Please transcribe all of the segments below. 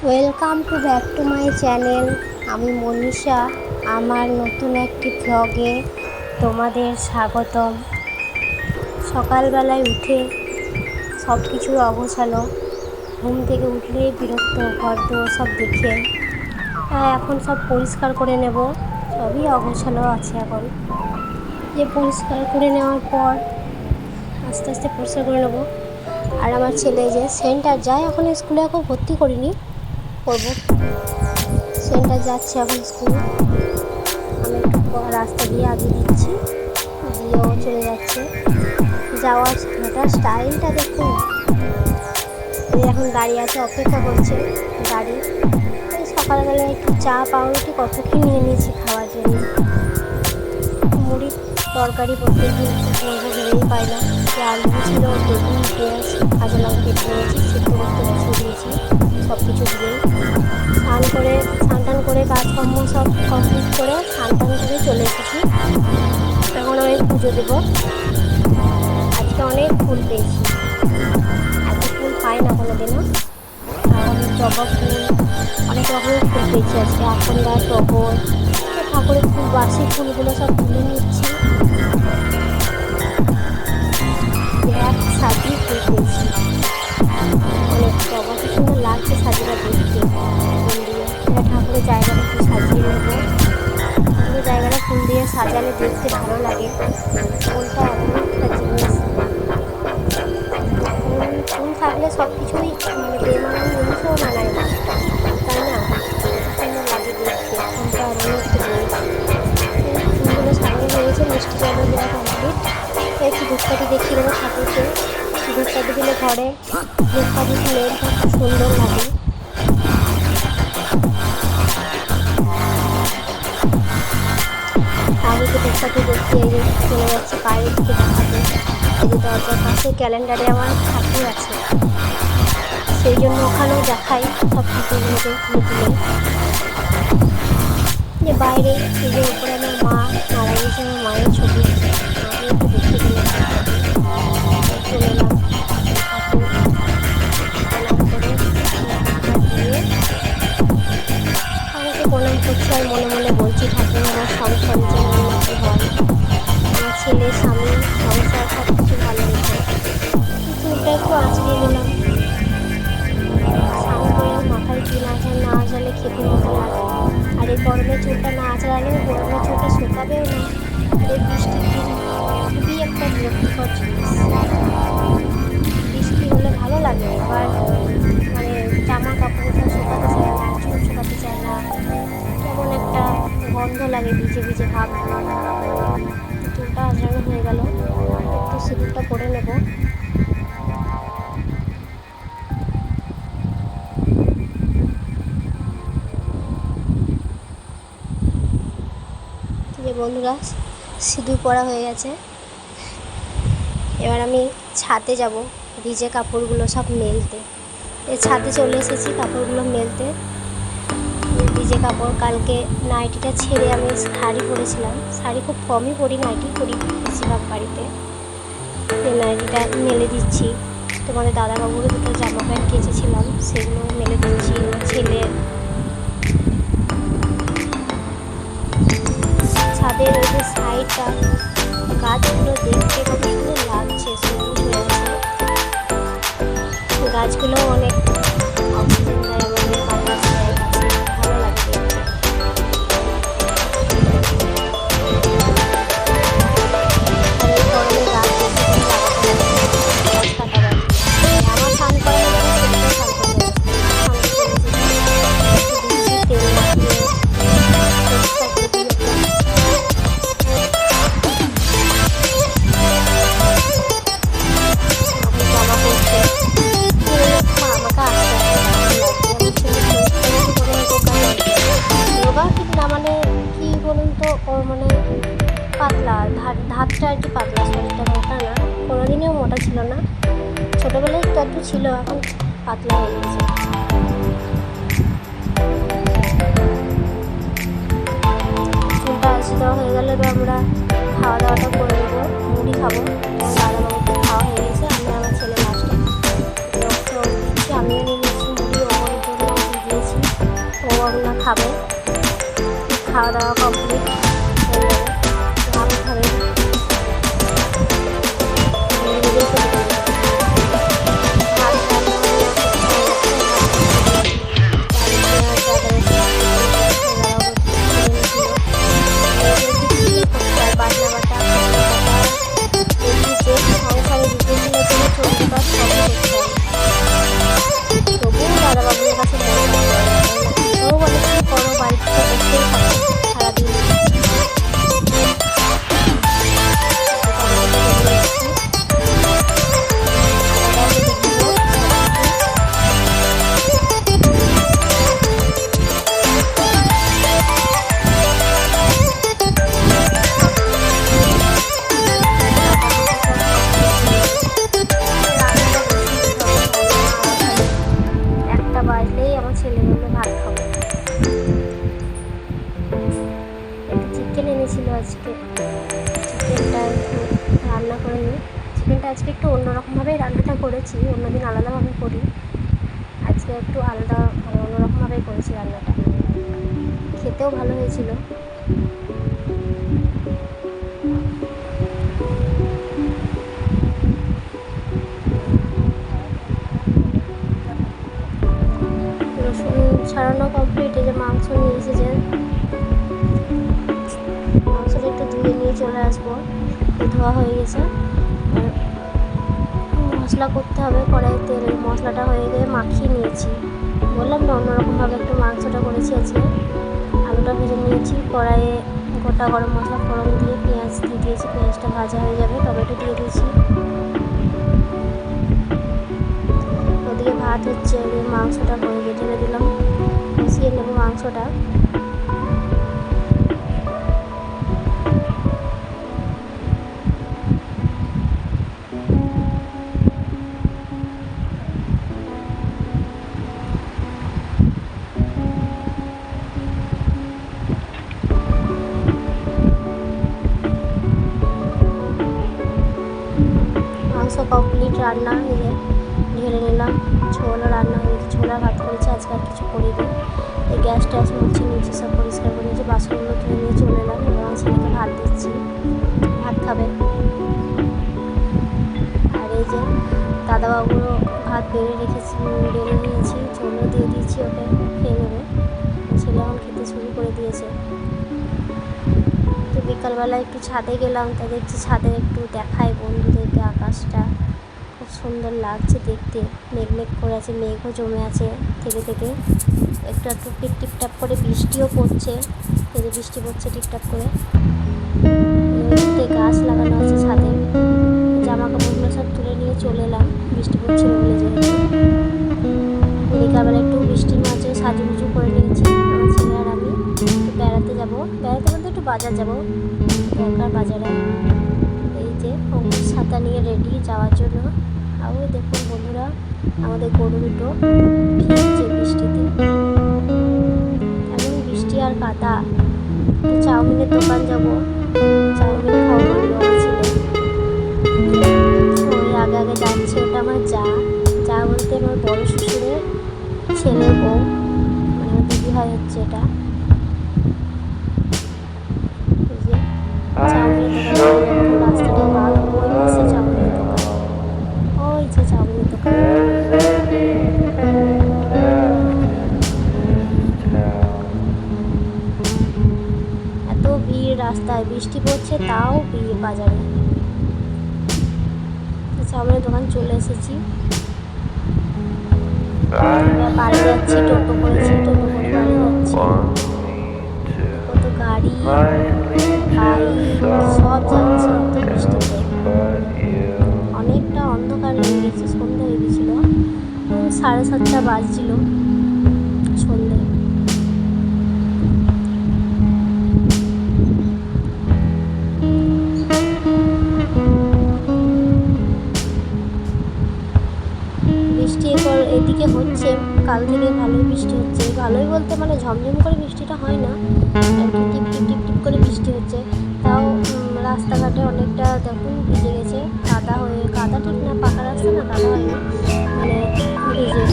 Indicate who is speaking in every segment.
Speaker 1: Welcome to back to my channel. আমি মনীষা। আমার নতুন একটি ভ্লগে তোমাদের স্বাগতম। সকালবেলায় উঠে সব কিছু অগোছালো, ঘুম থেকে উঠলেই বিরক্ত, ঘর দুয়ার সব দেখে এখন সব পরিষ্কার করে নেব। সবই অগোছালো আছে এখন, যে পরিষ্কার করে নেওয়ার পর আস্তে আস্তে পরিষ্কার করে নেব। আর আমার ছেলে যে সেন্টার যায়, এখন স্কুলে এখন ভর্তি করিনি, করবো। সেন্টার যাচ্ছে এখন স্কুল। আমি একটু রাস্তা দিয়ে আগিয়ে দিচ্ছি, দিয়েও চলে যাচ্ছে। যাওয়ার হাঁটার স্টাইলটা দেখুন। এই এখন দাঁড়িয়ে আছে, অপেক্ষা করছে গাড়ি। এই সকালবেলা একটু চা পাউরুটি কত কি নিয়ে নিয়েছি খাওয়ার জন্য। মুড়ির তরকারি প্রত্যেকদিন করবো ভেবেই পাই না। যে আলু ছিল, বেগুন, পেঁয়াজ, কাঁচা লঙ্কা কেটে নিয়েছি, সিদ্ধ করতে বসিয়ে দিয়েছি সব কিছু দিয়েই। স্নান টান করে কাজকর্ম সব কমপ্লিট করে স্নান টান করে চলে এসেছি। এখন আমি পুজো দেবো। আজকে অনেক ফুল পেয়েছি, এত ফুল পাই না কোনো দিনও। আমি জবা ফুল, অনেক রকমের ফুল পেয়েছি আজকে। আকন্দা, টগর, ঠাকুরের ফুল, বাসি ফুলগুলো সব তুলে নিচ্ছি। এক সাজিয়ে ফুল পেয়েছি অনেক। জবা কি সুন্দর লাগছে সাজিয়ে দেখতে। ফুল দিয়ে ঠাকুরের জায়গাটা একটু সাজিয়ে নেব। ঠাকুরের জায়গাটা ফুল দিয়ে সাজালে দেখতে ভালো লাগে। ফুলটা এমন একটা জিনিস, ফুল থাকলে সব কিছুই বেমানান জিনিসও মানায় না, তাই না? সুন্দর লাগে দেখতে। ফুলটা এমন একটা জিনিস। ফুলগুলো সাজানো হয়েছে, মিষ্টি জলও দেওয়া কমপ্লিট। একটু ধূপকাঠি দেখিয়ে দেবো ঠাকুরকে। ধূপকাঠি দিলে ঘরে ধূপকাঠি স্মেলটা খুব সুন্দর লাগে। ঠাকুরকে ধূপকাঠি দেখিয়ে চলে যাচ্ছে বাইরের দিকে দেখাতে। এই যে দরজার পাশে ক্যালেন্ডারে আমার ঠাকুর আছে, সেই জন্য ওখানেও দেখাই সব ঠাকুরগুলোকে তুলে তুলে। যে বাইরে এই যে উপরে আমার মা মারা গেছে, আমার মায়ের ছবি আছে, মাকে একটু দেখে দিলাম। চলে এলাম ঠাকুর প্রণাম করে দিয়ে ঠাকুরকে প্রণাম করছি। আর মনে মনে বলছি, ঠাকুর আমার সংসার যেন উন্নতি হয়, আমার ছেলে, স্বামী, সংসার সব কিছু ভালো রেখে। চুলটা একটু আঁচড়িয়ে নিলাম। স্নান করে মাথায় চুল না আঁচড়ালে খেতে মতো লাগে। আর এই গরমে চুলটা না আঁচড়ালে গরমে চুলটা শুকাবেও না। আর এই বৃষ্টির দিন খুবই একটা বিরক্তিকর জিনিস। বৃষ্টি হলে ভালো লাগে, আবার জামা কাপড়টা শুকাতে চায় না, চুল শুকাতে চায় না, কেমন একটা গন্ধ লাগে, ভিজে ভিজে ভাব। চুলটা আঁচড়ানো হয়ে গেল, একটু সিঁদুরটা পরে নেব। যে বন্ধুরা, সিঁদুর পরা হয়ে গেছে। এবার আমি ছাদে যাব ভিজে কাপড়গুলো সব মেলতে। এই ছাদে চলে এসেছি কাপড়গুলো মেলতে। ভিজে কাপড়, কালকে নাইটিটা ছেড়ে আমি শাড়ি পরেছিলাম। শাড়ি খুব কমই পরি, নাইটি পরি বেশিরভাগ বাড়িতে। এই নাইটিটা মেলে দিচ্ছি। তোমাদের দাদাবাবুরও দুটো জামা প্যান্ট কেচেছিলাম, সেগুলো মেলে দিচ্ছি। আমার ছেলের ছাদের ওই যে সাইডটা, গাছগুলো দেখতে কত সুন্দর লাগছে, সবুজ হয়ে আছে। গাছগুলো অনেক অক্সিজেন দেয়, আমাদের বাতাস দেয়, ভালো লাগে দেখতে। আর এই গরমে গাছ দেখতে কোনো লাগাতে লাগে, গাছ কাটা বাড়ি। আমার স্নান করা হয়ে গেলে ছেলেকেও স্নান করে দেবে। স্নান করে একটু দিচ্ছি তেল মাখিয়ে, পরিষ্কার করে দিয়ে জামা পরছে। আমাকে আসতে যোগা কিন্তু না, কি বলুন তো, ওর পাতলা ধাতটা আর কি পাতলা, শরীরটা মোটা না। কোনোদিনও মোটা ছিল না, ছোটোবেলায় তো একটু ছিল, এখন পাতলা হয়ে গেছে। চুলটা আসি দেওয়া হয়ে গেলে এবার আমরা খাওয়া দাওয়াটা করে নেবো। মুড়ি খাবো, দাদাবাবুকে খাওয়া হয়ে গেছে। আমি আমার ছেলে লাস্টে আমিও নিয়ে নিচ্ছি মুড়ি, ওর জন্য ভিজিয়ে না খাবে। খাওয়া দাওয়া কমপ্লিট হয়ে যাবে, ভাত খাবে। তবুও দাদাবাবুর কাছে ও বলে কি করো, বাড়িতে বসেই থাকো সারাদিন। বাজলেই আমার ছেলে বললো ভাত খাবো। একটু চিকেন এনেছিল আজকে, চিকেনটা একটু রান্না করে নিই। চিকেনটা আজকে একটু অন্যরকমভাবেই রান্নাটা করেছি, অন্যদিন আলাদাভাবে করি, আজকে একটু আলাদা মানে অন্যরকমভাবেই করেছি রান্নাটা। খেতেও ভালো হয়েছিল। রসুন ছাড়ানো কমপ্লিট। এই যে মাংস নিয়ে এসেছে, মাংসটা একটু ধুয়ে নিয়ে চলে আসবো। ধোয়া হয়ে গেছে, মশলা করতে হবে। কড়াইয়ে তেল, মশলাটা হয়ে গিয়ে মাখিয়ে নিয়েছি। বললাম না অন্যরকমভাবে একটু মাংসটা করেছি আজকে। আলুটা ভেজে নিয়েছি, কড়াইয়ে গোটা গরম মশলা ফোড়ন দিয়ে পেঁয়াজ দিয়ে দিয়েছি। পেঁয়াজটা ভাজা হয়ে যাবে, টমেটো দিয়ে দিয়েছি। ওদিকে ভাত হচ্ছে, ওদিকে মাংসটা করে ঢেলে দিলাম, কষিয়ে নেব মাংসটা। মাংস কমপ্লিট রান্না হয়ে ঢেলে নিলাম। ছোলা রান্না হয়েছে, ছোলা ভাত করেছি, আজকে আর কিছু করিনি। এই গ্যাস ট্যাস মুছে নিয়েছি, সব পরিষ্কার করে নিয়েছি, বাসনগুলো ধুয়ে নিয়ে চলে এলাম। এবং ছেলেকে ভাত দিচ্ছি, ভাত খাবে। আর এই যে দাদাবাবুরও ভাত বেড়ে নিয়েছি, ছোলা দিয়ে দিয়েছি, ওকে খেয়ে নেবে। ছেলে এখন খেতে শুরু করে দিয়েছে। তো বিকালবেলা একটু ছাদে গেলাম, তা দেখছি ছাদে একটু দেখায় বন্ধুদেরকে আকাশটা খুব সুন্দর লাগছে দেখতে। মেঘ করে আছে, মেঘও জমে আছে থেকে থেকে। একটু একটু টিপটাপ করে বৃষ্টিও পড়ছে, থেকে বৃষ্টি পড়ছে টিপটাপ করে। গাছ লাগানো আছে ছাদে, জামা কাপড়গুলো সব তুলে নিয়ে চলে এলাম, বৃষ্টি পড়ছিল বলে। যেহেতু বিকালবেলা একটু বৃষ্টির মাঝে সাজুগুজু করে নিয়েছি আমার ছেলে আর আমি। বেড়াতে যাবো, বেড়াতে বলতে একটু বাজার যাবো, দরকার বাজারে। এই যে অঙ্কুর ছাতা নিয়ে রেডি যাওয়ার জন্য। আর ওই দেখুন বন্ধুরা, আমাদের গরু দুটো ভিজছে বৃষ্টিতে, এমন বৃষ্টি আর কাদা। একটু চাউমিনের দোকান যাবো, চাউমিন খাওয়া বললো আমার ছেলে। ওই আগে আগে যাচ্ছে, ওটা আমার যা বলতে আমার বড় শ্বশুরের ছেলে বউ, মানে আমার দিদি ভাই হচ্ছে এটা। চাউমিনের দোকান রাস্তাটা ভালো, ওই হচ্ছে চাউমিনের দোকান, ওই যে চাউমিনের দোকান। এত ভিড় রাস্তায়, বৃষ্টি পড়ছে তাও ভিড় বাজারে। চাউমিনের দোকান চলে এসেছি, বাড়ি যাচ্ছি। টোটো করেছি, টোটো করে বাড়ি যাচ্ছি। কত গাড়ি বাইক সব যাচ্ছে এত বৃষ্টিতে। অনেকটা অন্ধকার লেগে গেছে, সন্ধ্যে হয়ে গেছিল, 7:30 বাজছিল সন্ধ্যে। বৃষ্টি এদিকে হচ্ছে, কাল থেকে ভালোই বৃষ্টি হচ্ছে। ভালোই বলতে মানে ঝমঝম করে বৃষ্টিটা হয় না, আর কি টিপ টিপ টিপ টিপ করে বৃষ্টি হচ্ছে। তাও রাস্তাঘাটে অনেকটা দেখুন ভিজে গেছে, কাদা ঠিক না, পাকা রাস্তা না, কাদা হয়নি, মানে ভিজে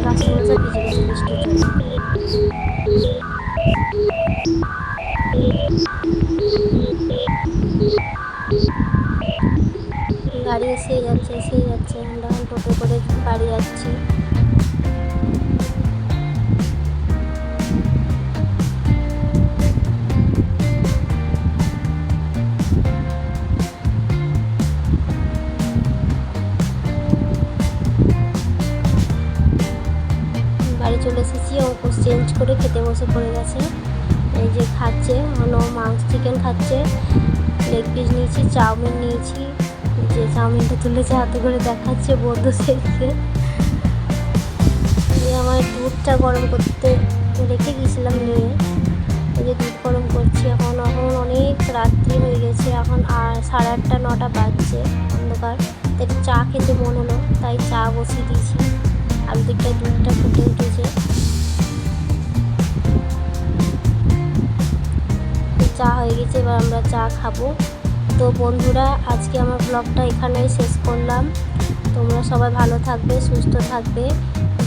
Speaker 1: রাস্তাগুলো সব ভিজে গেছে বৃষ্টিতে। জন্য। গাড়ি এসেই যাচ্ছে, আমরা এখন টোটো করে বাড়ি যাচ্ছি। বাড়ি চলে এসেছি, উপোস চেঞ্জ করে খেতে বসে পড়ে গেছে। এই যে খাচ্ছে, মাংস চিকেন খাচ্ছে, লেগ পিস নিয়েছি, চাউমিন নিয়েছি। যে চাউমিনটা তুলেছে হাতে করে দেখাচ্ছে বন্ধু সেদিকে। আমার দুধটা গরম করতে রেখে গিয়েছিলাম নিয়ে, এই যে দুধ গরম করছি। এখন অনেক রাত্রি হয়ে গেছে, এখন আর 8:30 9টা বাজছে, অন্ধকার। একটু চা খেতে মন হলো, তাই চা বসিয়ে দিয়েছি। আর দিকটায় দুধটা ফুটে উঠেছে, চা হয়ে গেছে, এবার আমরা চা খাবো। তো বন্ধুরা, আজকে আমার ব্লগটা এখানেই শেষ করলাম। তোমরা সবাই ভালো থাকবে, সুস্থ থাকবে।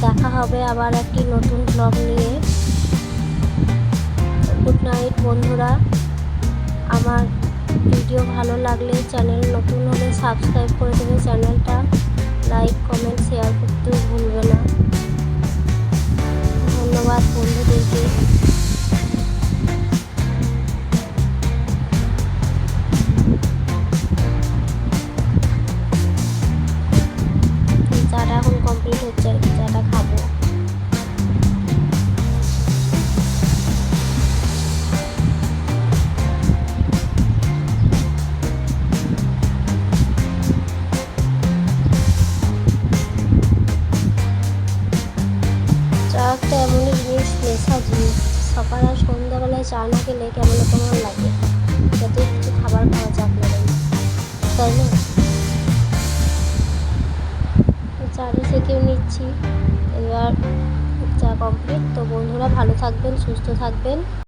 Speaker 1: দেখা হবে আবার একটি নতুন ব্লগ নিয়ে। গুড নাইট বন্ধুরা। আমার ভিডিও ভালো লাগলে, চ্যানেল নতুন হলে সাবস্ক্রাইব করে দেবে চ্যানেলটা। লাইক কমেন্ট শেয়ার করতেও ভুলবে না। ধন্যবাদ বন্ধুদেরকে। চাটা এখন কমপ্লিট হচ্ছে, আর কি চাটা খাবো। চা একটা এমনই জিনিস, নেশা জিনিস। সকাল আর সন্ধ্যাবেলায় চা না খেলে কেমন কেমন লাগে, যতই কিছু খাবার খাওয়া যাক না কেন, তাই না? চাটা সেকেও নিচ্ছি, এবার চা কমপ্লিট। তো বন্ধুরা ভালো থাকবেন, সুস্থ থাকবেন।